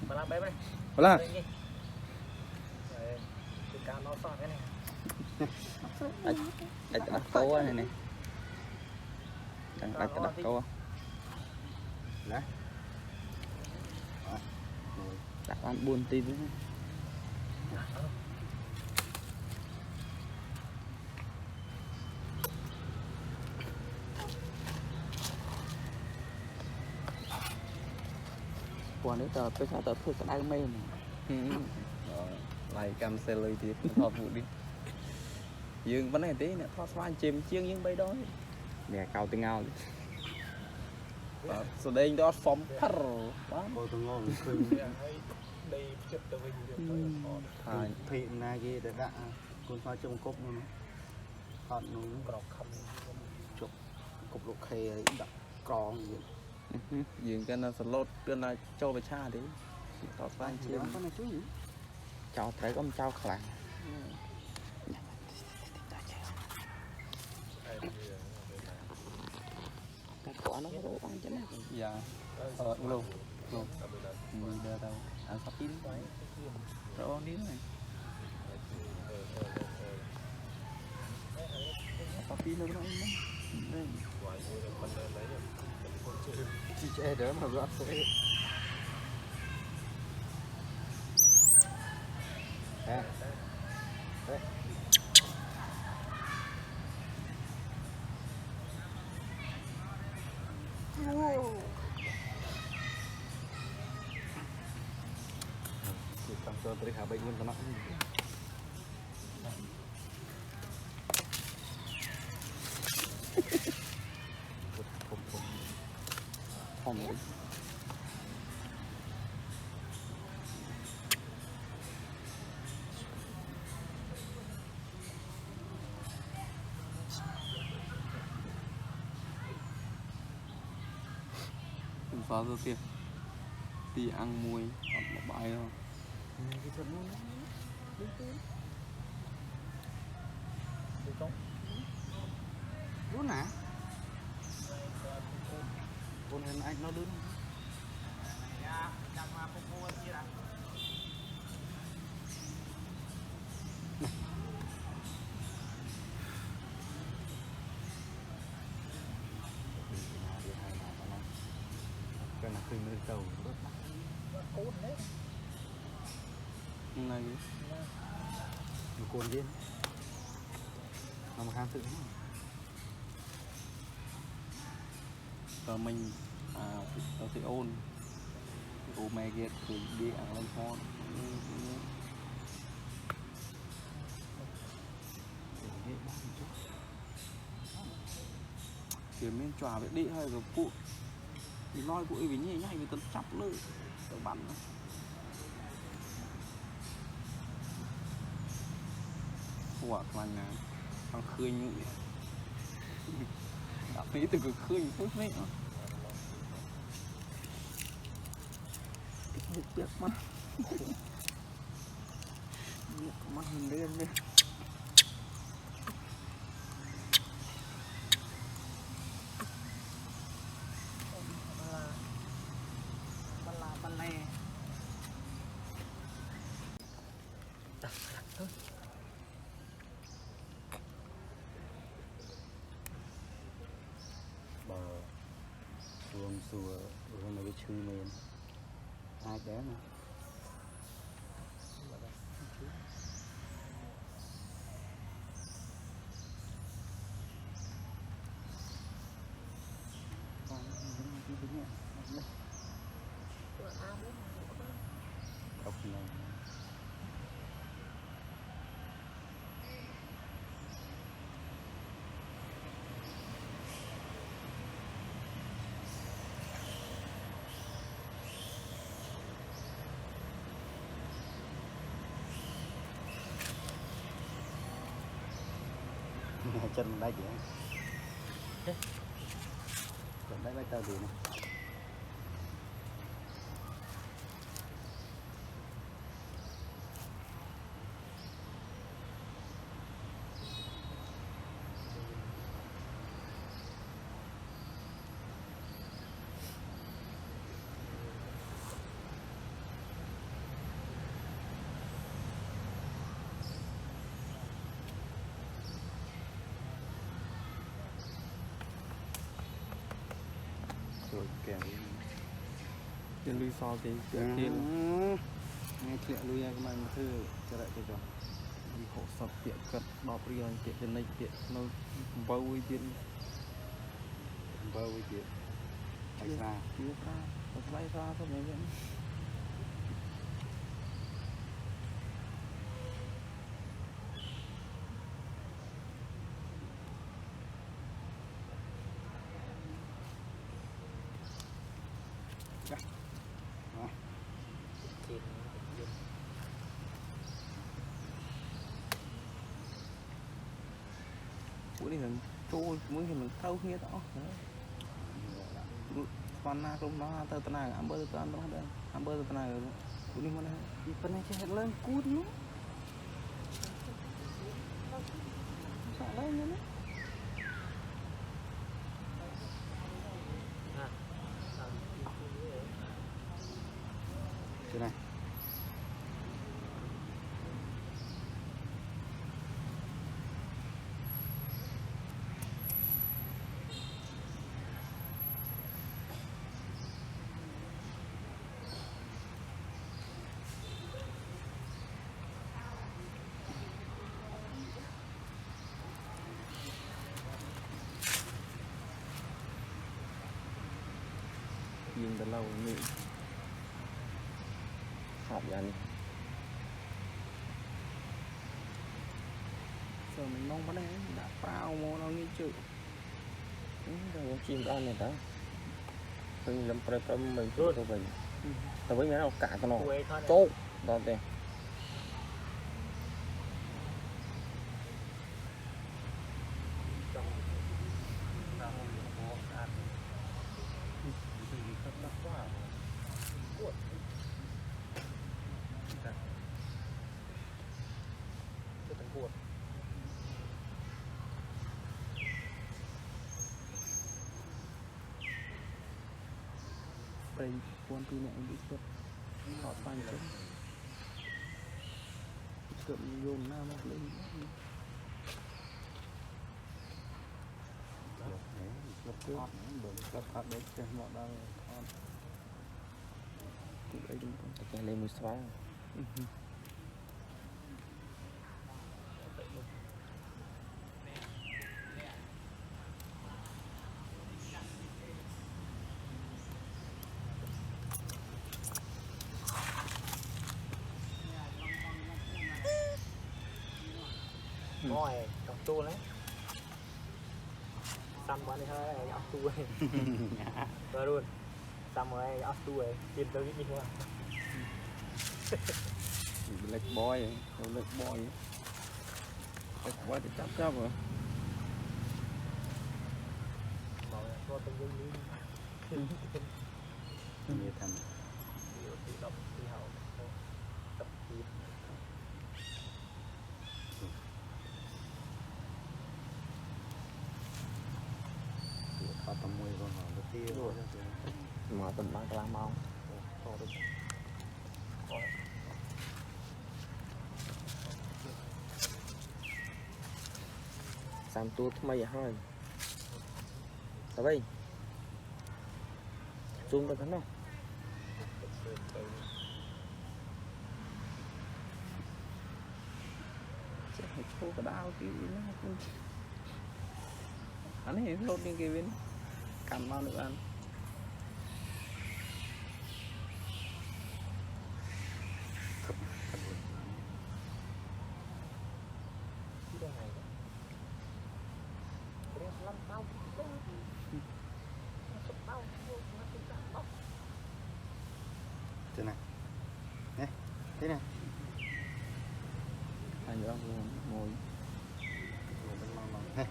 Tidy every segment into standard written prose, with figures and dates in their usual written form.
mà làm bếp này là cá nó sọt cái này đặt câu này này đặt câu đấy đặt ăn buồn tí nữa còn đấy tờ tôi sao tờ phượt cái đai mê này cam xe lưới thì thọt vụ đi dương vấn đề tí nè thọt xoan chìm chiêng dương bay đó nè cao tiếng ngao số đây đó phóng thở cô tôi ngon khơi đây chất tờ vinh được thị na gì để đã con pha trong cốc luôn họ nó cọc không chụp cục lục khe đặt con gì dương cái nó lót cái nó cho về cha đấy thọt xoan chìm chào thấy con trao khỏe có nó có ăn chứ nào dạ luôn luôn mình đưa đâu ăn sắp chín rồi đi này sắp chín nữa nó chị trẻ đó mà gặp sẽ đấy tầm cho tới khả bệnh luôn cho nó không phá ra tiền đi ăn muối hoặc một bài thôi đúng nè con hình anh nó đứng cái là khơi nơi tàu này một con điên nó mà khám tự và mình thì ôn ô mẹ ghét thì đi ăn lên con thì mình trò với đi hay rồi phụ thì nói phụ vì nhảy nhảy vì tấn chắp nữa tớ bắn hoặc là thằng khơi như đã thấy từ cực khơi phút mấy nữa tiếc mắt mắt hình lên đi xuồng xùa rồi này cái chư mền ai bé mà cọc này chân đây chị chân đây bây giờ gì này rồi kèm trên lui so thì tiền tiền nghe chuyện lui em mà thư cho lại cho đi hộ sập tiện cật đọp riêng tiện trên này tiện nó bao vui tiền với chuyện hay ra chia ra lấy ra thôi mấy vậy Chín. bữa đi thằng trôi mới hình thâu nghe đó con na cũng nó từ từ này ăn bơ từ từ đó đây ăn bơ từ từ này rồi bữa đi mana đi phần này chạy lên cút nữa sợ lên nữa À. thế này nhìn từ lâu nghĩ học ra đi giờ mình mong bắt đây đã bao mô nó như chữ rồi chim ăn này đó mình làm prem mình tốt rồi mình tao với mấy nó cả cái nó Cuối thôi. tốt đó đây đây quan tu này đi xuất họ ban chân cận dồn nam lên lập tức lập hạt đấy cho mọi đâu con cũng đây đúng không cái lên một xóa Ngồi trong tu đấy. Xăm bọn này thôi, ốc tu ấy. Rồi luôn. Xăm rồi ốc tu ấy, tiền tới cái gì không? black boy thì chắc rồi Bảo là có tâm linh lý. như thằng Tự động, tự hậu. Tập kịp. họ tầm 10 con họ được tiêu rồi mà tình bạn làm mau sam tua mày hơi tao bay zoom tao thấy không sẽ phải chô cái đau kia nó anh ấy lột đi kia bên cầm mau được ăn thế này nè thế này anh nữa ngồi nè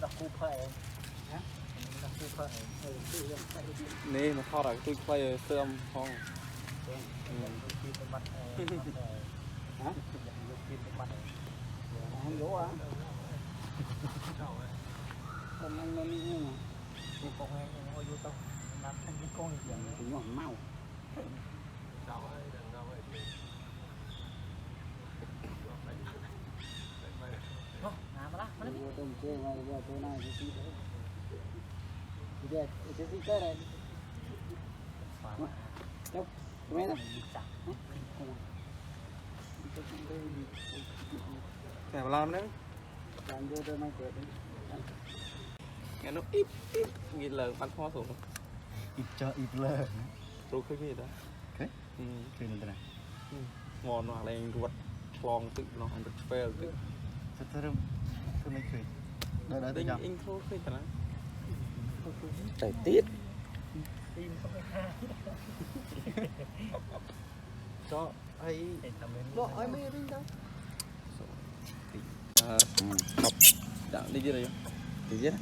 Nó khu phê. Nó khu phê. nè mà kho rồi tôi play sơm không không vô à còn anh nó đi mà Con em ngồi vô tông. Làm thành cái con gì vậy? cũng ngọn mau น้ำมาละมาเลย Vô tôm chơi mà vô tôm này thì xí đấy. Thì đẹp, cái xí cái này. Đâu, cái này đâu? แต่เวลามันนั้น Làm vô tôm này cười đi. งั้นอิบกินเลยฟันคอสูง Ít cho ít lơ. รู้ขึ้นพี่นะ Thế? Cười lên thế này. งอนอะไรรวดคลองตึกเนาะมันเป็นเฟลตึก Thật thơm. Thơm mấy cười. Đợi đợi ดึ tôi ง chọn. อิงโทรขึ้นแต่ละใส่ติด ตีนก็ไม่ห้า ก็ไอ้ เห็นทำเป็น ก็ไอ้ไม่ได้ดังขอบดังดีจีเลย Thì biết.